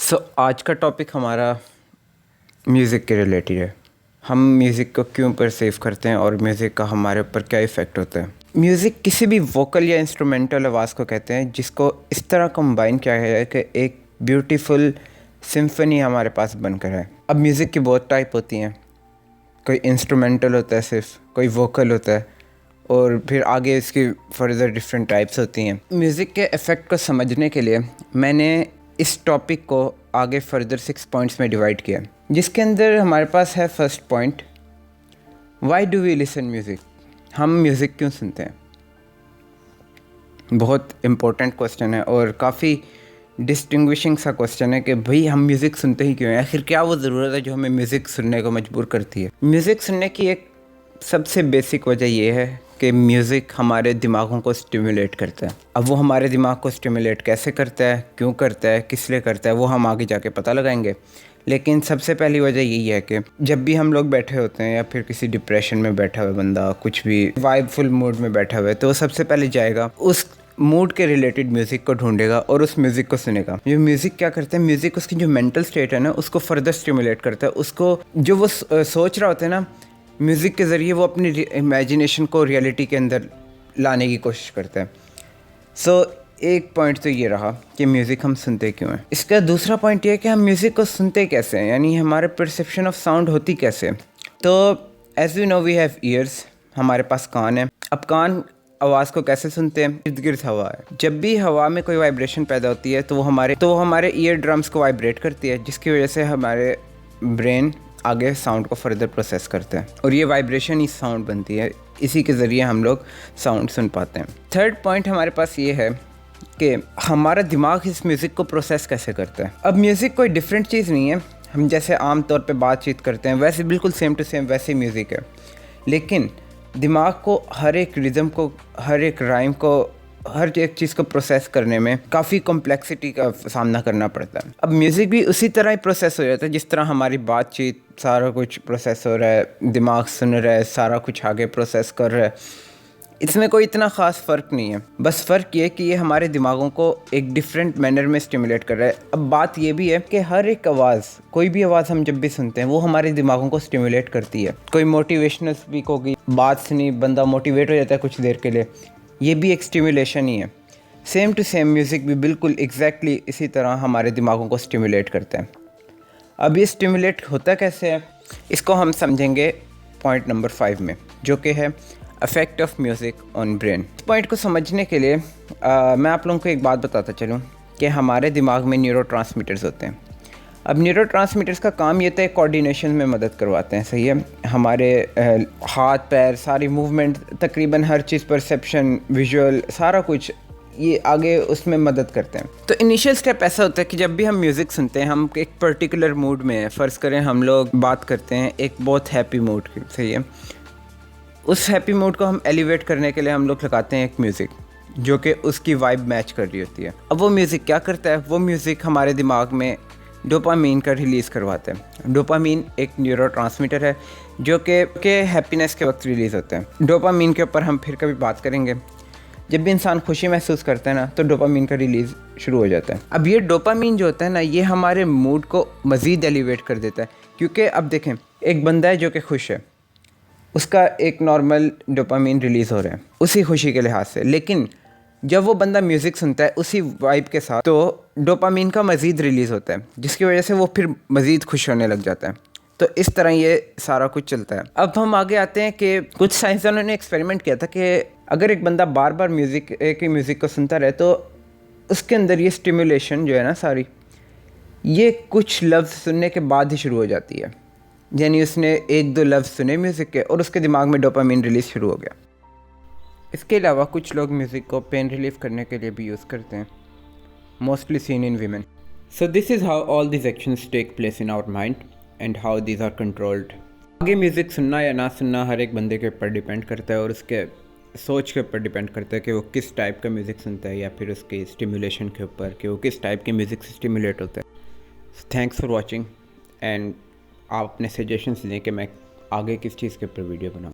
आज का टॉपिक हमारा म्यूज़िक के रिलेटेड है। हम म्यूज़िक को क्यों परसीव करते हैं और म्यूज़िक का हमारे ऊपर क्या इफ़ेक्ट होता है। म्यूज़िक किसी भी वोकल या इंस्ट्रूमेंटल आवाज़ को कहते हैं जिसको इस तरह कंबाइन किया गया है कि एक ब्यूटीफुल सिम्फनी हमारे पास बनकर है। अब म्यूज़िक की बहुत टाइप होती हैं, कोई इंस्ट्रूमेंटल होता है सिर्फ, कोई वोकल होता है और फिर आगे इसकी फर्दर डिफरेंट टाइप्स होती हैं। म्यूज़िक के इफ़ेक्ट को समझने के लिए मैंने इस टॉपिक को आगे फर्दर 6 पॉइंट्स में डिवाइड किया, जिसके अंदर हमारे पास है first point, why do we listen music. हम म्यूज़िक क्यों सुनते हैं। बहुत इम्पोर्टेंट क्वेश्चन है और काफ़ी डिस्टिंग्विशिंग सा क्वेश्चन है कि भाई हम म्यूज़िक सुनते ही क्यों हैं। आखिर क्या वो ज़रूरत है जो हमें म्यूज़िक सुनने को मजबूर करती है। म्यूज़िक सुनने की एक सबसे बेसिक वजह ये है कि म्यूज़िक हमारे दिमागों को स्टिमुलेट करता है। अब वो हमारे दिमाग को स्टिमुलेट कैसे करता है, क्यों करता है, किस लिए करता है, वो हम आगे जाके पता लगाएंगे। लेकिन सबसे पहली वजह यही है कि जब भी हम लोग बैठे होते हैं या फिर किसी डिप्रेशन में बैठा हुआ बंदा, कुछ भी वाइबफुल मूड में बैठा हुआ है, तो सबसे पहले जाएगा उस मूड के रिलेटेड म्यूज़िक को ढूंढेगा और उस म्यूज़िक को सुनेगा। ये म्यूज़िक क्या करता है, म्यूज़िक उसकी जो मेंटल स्टेट है ना, उसको फर्दर स्टिमुलेट करता है। उसको जो वो सोच रहा होता है ना, म्यूज़िक के ज़रिए वो अपनी इमेजिनेशन को रियलिटी के अंदर लाने की कोशिश करता है। एक पॉइंट तो ये रहा कि म्यूज़िक हम सुनते क्यों हैं। इसका दूसरा पॉइंट ये है कि हम म्यूज़िक को सुनते कैसे हैं, यानी हमारे परसेप्शन ऑफ साउंड होती कैसे। तो as you know we have ears, हमारे पास कान है। अब कान आवाज़ को कैसे सुनते हैं, इर्द गिर्द हवा है। जब भी हवा में कोई वाइब्रेशन पैदा होती है तो वो हमारे ईयर ड्रम्स को वाइब्रेट करती है, जिसकी वजह से हमारे ब्रेन आगे साउंड को फर्दर प्रोसेस करते हैं और ये वाइब्रेशन ही साउंड बनती है। इसी के ज़रिए हम लोग साउंड सुन पाते हैं। थर्ड पॉइंट हमारे पास ये है कि हमारा दिमाग इस म्यूज़िक को प्रोसेस कैसे करता है। अब म्यूज़िक कोई डिफरेंट चीज़ नहीं है, हम जैसे आम तौर पे बातचीत करते हैं वैसे बिल्कुल सेम टू सेम वैसे म्यूज़िक है। लेकिन दिमाग को हर एक रिदम को, हर एक राइम को, हर एक चीज़ को प्रोसेस करने में काफ़ी कॉम्प्लेक्सिटी का सामना करना पड़ता है। अब म्यूज़िक भी उसी तरह ही प्रोसेस हो जाता है जिस तरह हमारी बातचीत, सारा कुछ प्रोसेस हो रहा है, दिमाग सुन रहा है, सारा कुछ आगे प्रोसेस कर रहा है। इसमें कोई इतना ख़ास फ़र्क नहीं है, बस फ़र्क ये है कि ये हमारे दिमागों को एक डिफरेंट मैनर में स्टिमुलेट कर रहा है। अब बात ये भी है कि हर एक आवाज़, कोई भी आवाज़ हम जब भी सुनते हैं वो हमारे दिमागों को स्टिमुलेट करती है। कोई मोटिवेशनल स्पीक होगी, बात सुनी, बंदा मोटिवेट हो जाता है कुछ देर के लिए, ये भी एक स्टिमुलेशन ही है। सेम टू सेम म्यूज़िक भी बिल्कुल एग्जैक्टली इसी तरह हमारे दिमागों को स्टिमुलेट करता है। अब ये स्टिमुलेट होता कैसे है, इसको हम समझेंगे पॉइंट नंबर 5 में, जो कि है effect of music on brain. इस पॉइंट को समझने के लिए मैं आप लोगों को एक बात बताता चलूँ कि हमारे दिमाग में न्यूरोट्रांसमीटर्स होते हैं। अब न्यूरोट्रांसमीटर्स का काम ये था कोऑर्डिनेशन में मदद करवाते हैं, सही है। हमारे हाथ पैर, सारी मूवमेंट, तकरीबन हर चीज़, परसेप्शन, विजुअल, सारा कुछ ये आगे उसमें मदद करते हैं। तो इनिशियल स्टेप ऐसा होता है कि जब भी हम म्यूज़िक सुनते हैं, हम एक पर्टिकुलर मूड में हैं। फ़र्ज़ करें हम लोग बात करते हैं एक बहुत हैप्पी मूड की, सही है। उस हैप्पी मूड को हम एलिवेट करने के लिए हम लोग लगाते हैं एक म्यूज़िक जो कि उसकी वाइब मैच कर रही होती है। अब वो म्यूज़िक क्या करता है, वो म्यूज़िक हमारे दिमाग में डोपामीन का रिलीज़ करवाते हैं। डोपामीन एक न्यूरोट्रांसमीटर है जो कि हैप्पीनेस के वक्त रिलीज़ होता है। डोपामीन के ऊपर हम फिर कभी बात करेंगे। जब भी इंसान खुशी महसूस करता है ना, तो डोपामीन का रिलीज़ शुरू हो जाता है। अब ये डोपामीन जो होता है ना, ये हमारे मूड को मज़ीद एलिवेट कर देता है। क्योंकि अब देखें, एक बंदा है जो कि खुश है, उसका एक नॉर्मल डोपामीन रिलीज़ हो रहा है उसी खुशी के लिहाज से। लेकिन जब वो बंदा म्यूज़िक सुनता है उसी वाइब के साथ, तो डोपामीन का मज़ीद रिलीज़ होता है, जिसकी वजह से वो फिर मज़ीद खुश होने लग जाता है। तो इस तरह ये सारा कुछ चलता है। अब हम आगे आते हैं कि कुछ साइंसदानों ने एक्सपेरिमेंट किया था कि अगर एक बंदा बार बार एक ही म्यूज़िक को सुनता रहे तो उसके अंदर ये स्टिमुलेशन जो है ना सारी, ये कुछ लफ्ज़ सुनने के बाद ही शुरू हो जाती है। यानी उसने एक दो लफ्ज़ सुने म्यूज़िक के और उसके दिमाग में डोपामीन रिलीज़ शुरू हो गया। इसके अलावा कुछ लोग म्यूज़िक को पेन रिलीफ करने के लिए भी यूज़ करते हैं, mostly seen in women. So this is how all this actions take place in our mind and how these are controlled. आगे म्यूज़िक सुनना या ना सुनना हर एक बंदे के ऊपर डिपेंड करता है और उसके सोच के ऊपर डिपेंड करता है कि वो किस टाइप का म्यूज़िक सुनता है, या फिर उसके स्टिमुलेशन के ऊपर कि वो किस टाइप के म्यूज़िक से स्टिमुलेट होता है। थैंक्स फॉर वॉचिंग एंड आप अपने सजेशंस दें कि मैं आगे किस चीज़ के ऊपर वीडियो बनाऊँ।